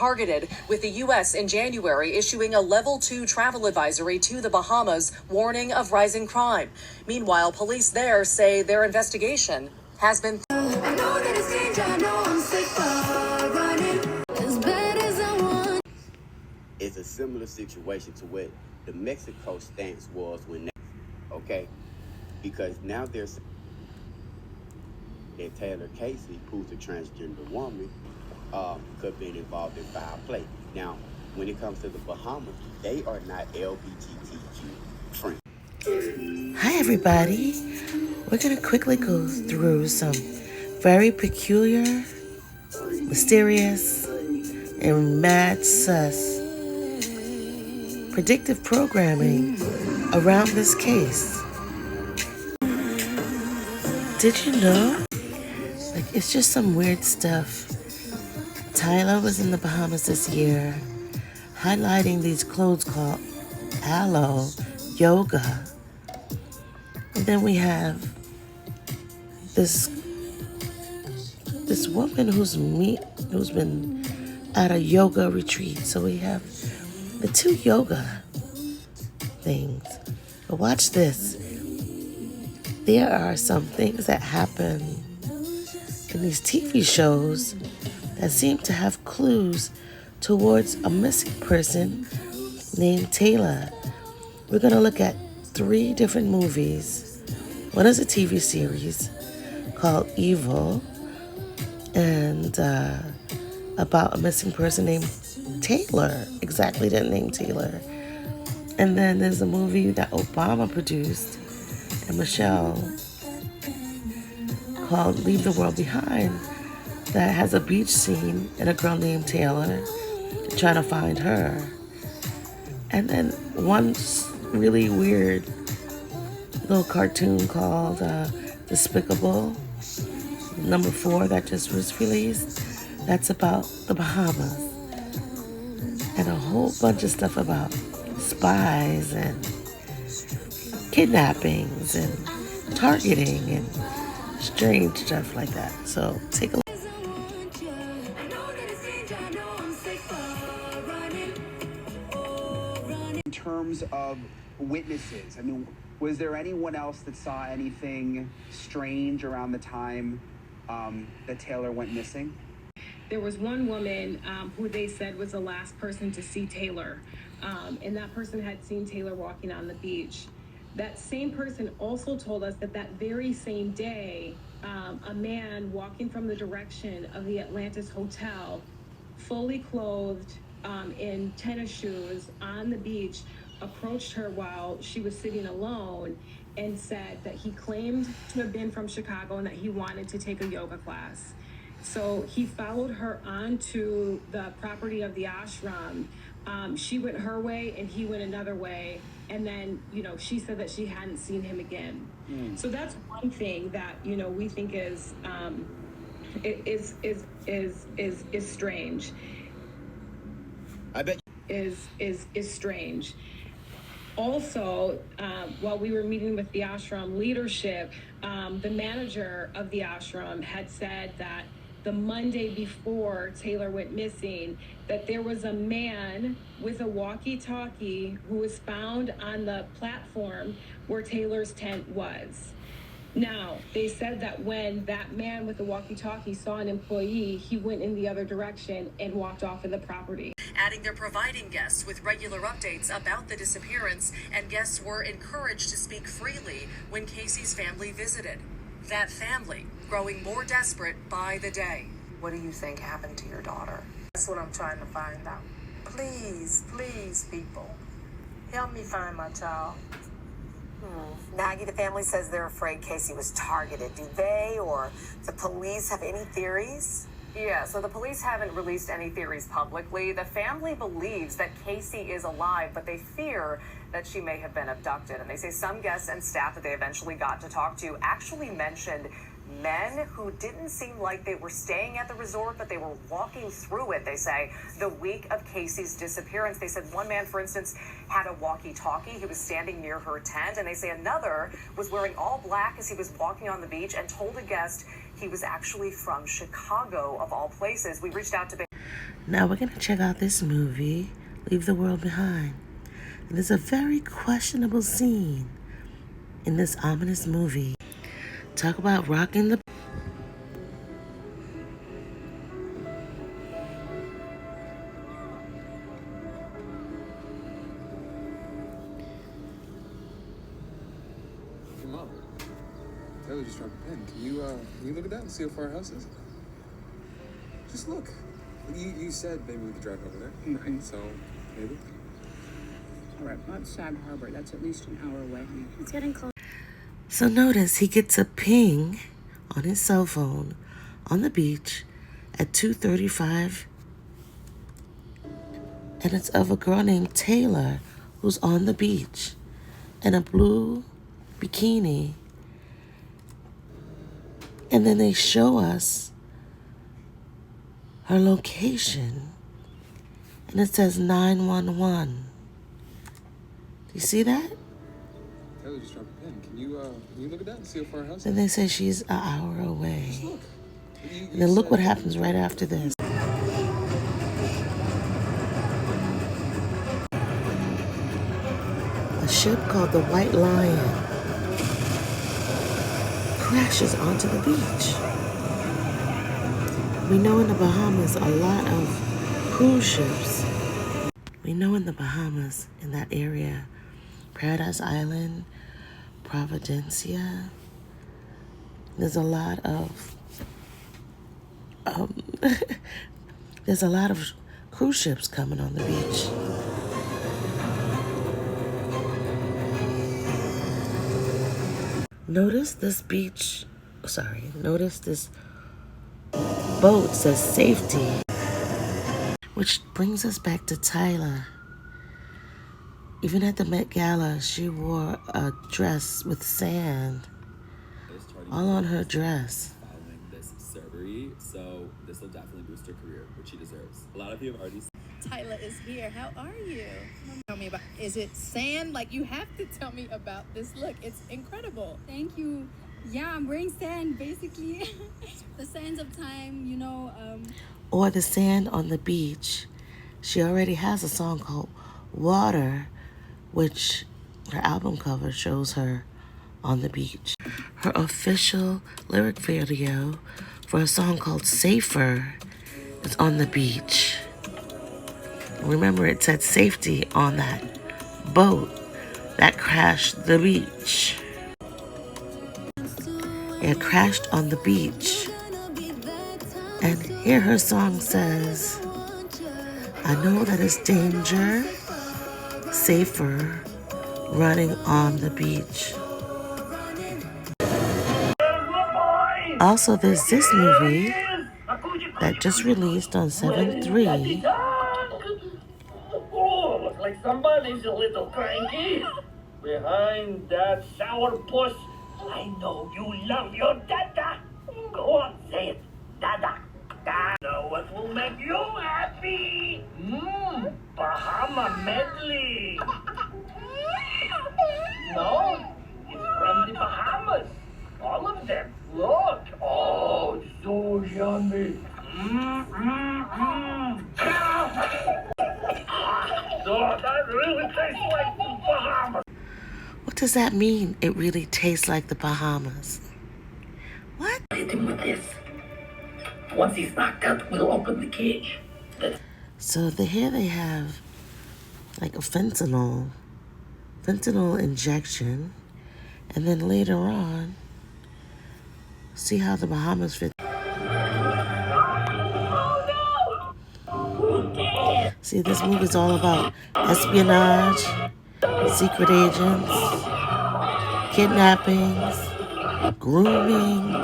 Targeted, with the U.S. in January issuing a level 2 travel advisory to the Bahamas, warning of rising crime. Meanwhile, police there say their investigation has been. I know that it's danger, I know I'm safe for running as bad as I want. It's a similar situation to what the Mexico stance was when, okay, because now there's that Taylor Casey, who's a transgender woman, could have been involved in foul play. Now, when it comes to the Bahamas, they are not LGBTQ friendly. Hi, everybody. We're going to quickly go through some very peculiar, mysterious, and mad sus predictive programming around this case. Did you know? Like, it's just some weird stuff. Tyla was in the Bahamas this year, highlighting these clothes called Aloe Yoga. And then we have this woman who's been at a yoga retreat. So we have the two yoga things. But watch this. There are some things that happen in these TV shows that seem to have clues towards a missing person named Tyla. We're going to look at 3 different movies. One is a TV series called Evil, and about a missing person named Taylor, exactly that name, Taylor. And then there's a movie that Obama produced and Michelle called Leave the World Behind, that has a beach scene and a girl named Taylor trying to find her. And then one really weird little cartoon called Despicable, number 4, that just was released. That's about the Bahamas. And a whole bunch of stuff about spies and kidnappings and targeting and strange stuff like that. So take a look. In terms of witnesses, I mean, was there anyone else that saw anything strange around the time that Taylor went missing? There was one woman who they said was the last person to see Taylor, and that person had seen Taylor walking on the beach. That same person also told us that very same day, a man walking from the direction of the Atlantis Hotel, fully clothed in tennis shoes on the beach, approached her while she was sitting alone and said that he claimed to have been from Chicago and that he wanted to take a yoga class. So he followed her onto the property of the ashram. She went her way and he went another way. And then, she said that she hadn't seen him again. So that's one thing that, we think is strange. I bet is strange. Also, while we were meeting with the ashram leadership, the manager of the ashram had said that the Monday before Taylor went missing, that there was a man with a walkie-talkie who was found on the platform where Taylor's tent was. Now, they said that when that man with the walkie-talkie saw an employee, he went in the other direction and walked off of the property. Adding they're providing guests with regular updates about the disappearance, and guests were encouraged to speak freely when Casey's family visited. That family growing more desperate by the day. What do you think happened to your daughter? That's what I'm trying to find out. Please, please, people, help me find my child. Maggie, the family says they're afraid Casey was targeted. Do they or the police have any theories? Yeah, so the police haven't released any theories publicly. The family believes that Casey is alive, but they fear that she may have been abducted. And they say some guests and staff that they eventually got to talk to actually mentioned men who didn't seem like they were staying at the resort, but they were walking through it, they say, the week of Casey's disappearance. They said one man, for instance, had a walkie-talkie. He was standing near her tent, and they say another was wearing all black as he was walking on the beach and told a guest he was actually from Chicago, of all places. We reached out to... Now we're gonna check out this movie, Leave the World Behind. And there's a very questionable scene in this ominous movie. Talk about rocking the... Hey, Mom. Tyler just dropped a pin. Can you look at that and see how far our house is? Just look. You said maybe we could drive over there. Right. So, maybe. All right, not Sag Harbor. That's at least an hour away. It's getting close. So notice he gets a ping on his cell phone on the beach at 2:35. And it's of a girl named Taylor who's on the beach in a blue bikini. And then they show us her location. And it says 911. Do you see that? Tyler just dropped a pin. Can you look at that and see how far our house is? Then they say she's an hour away. Just look. And then look what happens right after this. A ship called the White Lion crashes onto the beach. We know in the Bahamas a lot of cruise ships. We know in the Bahamas, in that area, Paradise Island, Providencia, there's a lot of there's a lot of cruise ships coming on the beach. Notice this boat says safety. Which brings us back to Tyla. Even at the Met Gala, she wore a dress with sand all on her dress. Following this surgery, so this will definitely boost her career, which she deserves. A lot of you have already. Tyla is here. How are you? Tell me about. Is it sand? Like, you have to tell me about this look. It's incredible. Thank you. Yeah, I'm wearing sand basically. The sands of time, Or the sand on the beach. She already has a song called Water, which her album cover shows her on the beach. Her official lyric video for a song called Safer is on the beach. Remember, it said safety on that boat that crashed the beach. It crashed on the beach. And here her song says, I know that it's danger, safer, running on the beach. Also, there's this movie that just released on 7/3. Oh, looks like somebody's a little cranky. Behind that sourpuss, I know you love your dada. Go on, say it. Dada. Now what will make you happy? Bahama medley. No, it's from the Bahamas. All of them. Look. Oh, so yummy. Oh, that really tastes like the Bahamas. What does that mean? It really tastes like the Bahamas. What? Hit him with this. Once he's knocked out, we'll open the cage. So here they have like a fentanyl injection, and then later on, see how the Bahamas fit. See, this movie is all about espionage, secret agents, kidnappings, grooming.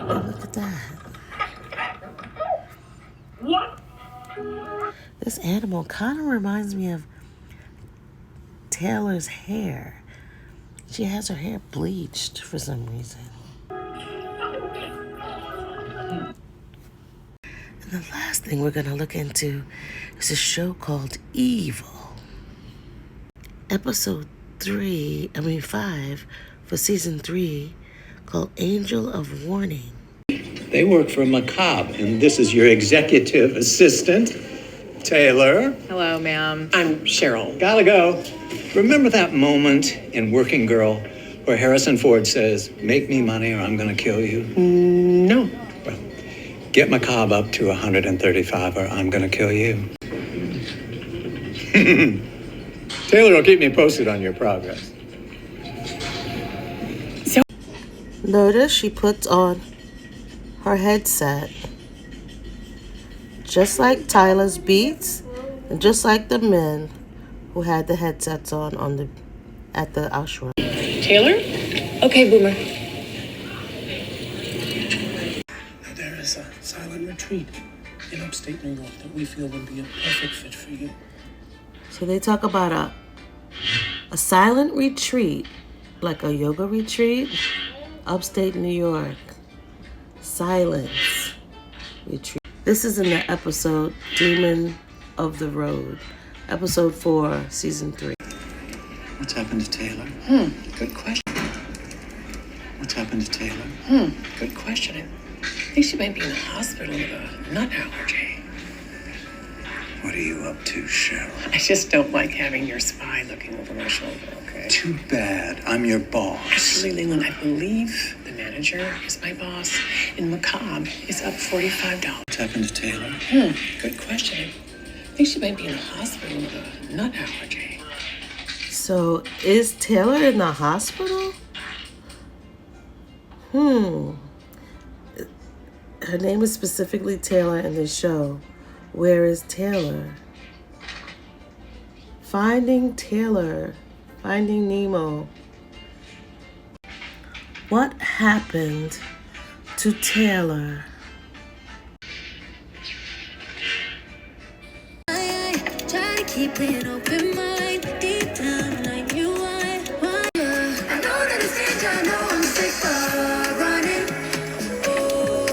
And look at that. What? This animal kind of reminds me of Taylor's hair. She has her hair bleached for some reason. And the last thing we're going to look into is a show called Evil. Episode 5 for season 3, called Angel of Warning. They work for MIB, and this is your executive assistant, Taylor. Hello, ma'am. I'm Cheryl. Gotta go. Remember that moment in Working Girl where Harrison Ford says, "Make me money or I'm gonna kill you"? No. Well, get MIB up to 135 or I'm gonna kill you. Taylor will keep me posted on your progress. Notice she puts on her headset. Just like Tyla's beats, and just like the men who had the headsets on at the ashram. Taylor? Okay, Boomer. There is a silent retreat in upstate New York that we feel would be a perfect fit for you. So they talk about a silent retreat, like a yoga retreat, upstate New York. Silence retreat. This is in the episode Demon of the Road, episode 4, season 3. What's happened to Taylor? Good question. What's happened to Taylor? Good question. I think she might be in the hospital with a nut allergy. What are you up to, Cheryl? I just don't like having your spy looking over my shoulder, okay? Too bad. I'm your boss. Actually, Leland, I believe the manager is my boss, and Macabre is up $45. What's happened to Taylor? Good question. I think she might be in the hospital with a nut allergy. So is Taylor in the hospital? Her name is specifically Taylor in the show. Where is Taylor? Finding Taylor. Finding Nemo. What happened to Taylor? Try to keep an open mind. Deep down, I knew I know that it's danger. I know I'm sick of running. Oh,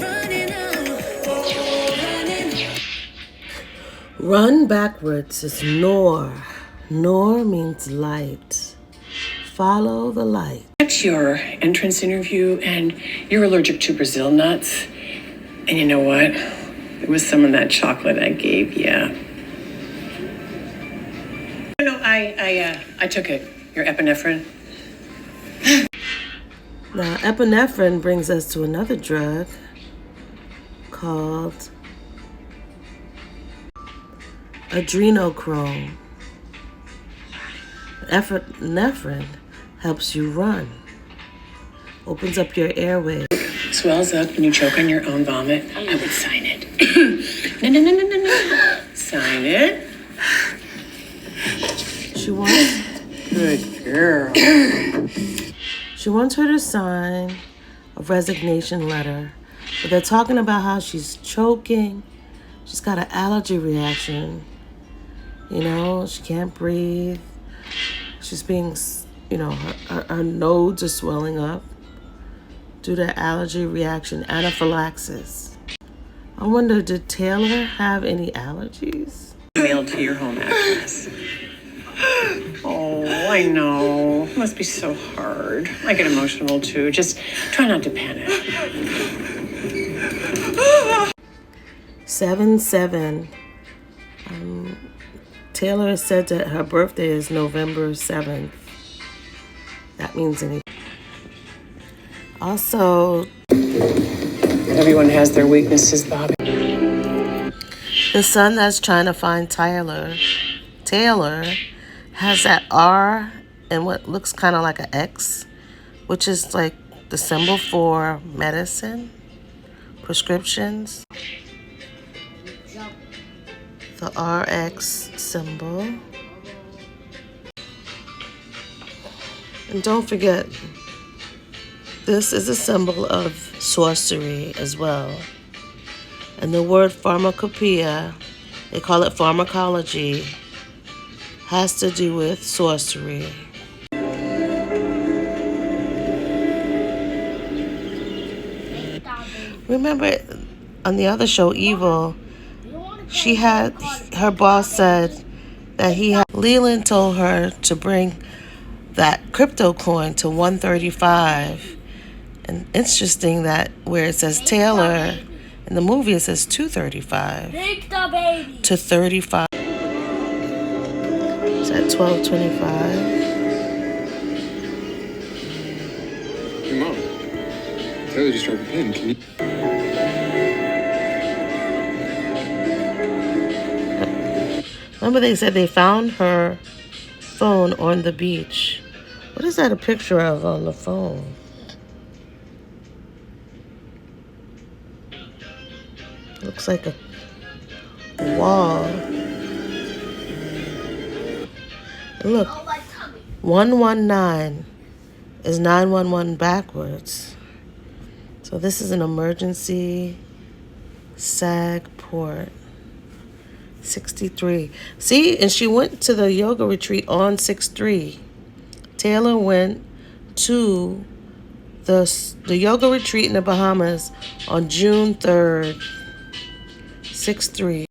running out. Oh, running. Run backwards is Nor. Nor means light. Follow the light. That's your entrance interview, and you're allergic to Brazil nuts. And you know what? It was some of that chocolate I gave you. No, I took it. Your epinephrine. Now, epinephrine brings us to another drug called adrenochrome. Epinephrine helps you run, opens up your airway. Swells up and you choke on your own vomit. I would sign it. No. Sign it. She wants. Good girl. She wants her to sign a resignation letter, but they're talking about how she's choking. She's got an allergy reaction. You know, she can't breathe. She's being, you know, her nodes are swelling up due to allergy reaction, anaphylaxis. I wonder, did Taylor have any allergies? Mailed to your home address. Oh, I know. It must be so hard. I get emotional too. Just try not to panic. 7/7. Taylor has said that her birthday is November 7th. That means anything. Also, everyone has their weaknesses, Bobby. The son that's trying to find Taylor has that R and what looks kind of like an X, which is like the symbol for medicine, prescriptions. The RX symbol. And don't forget, this is a symbol of sorcery as well. And the word pharmacopoeia, they call it pharmacology, has to do with sorcery. Remember on the other show, Evil, her boss said that Leland told her to bring that crypto coin to 135 And interesting that where it says Taylor, in the movie it says 2:35 to 35. It's at 12:25. Hey, Mom. Tyler just dropped a pin. Can you... Remember they said they found her phone on the beach. What is that a picture of on the phone? Looks like a wall. And look, 119 is 911 backwards. So this is an emergency SAG port. 63. See, and she went to the yoga retreat on 6/3. Taylor went to the yoga retreat in the Bahamas on June 3rd, 6/3.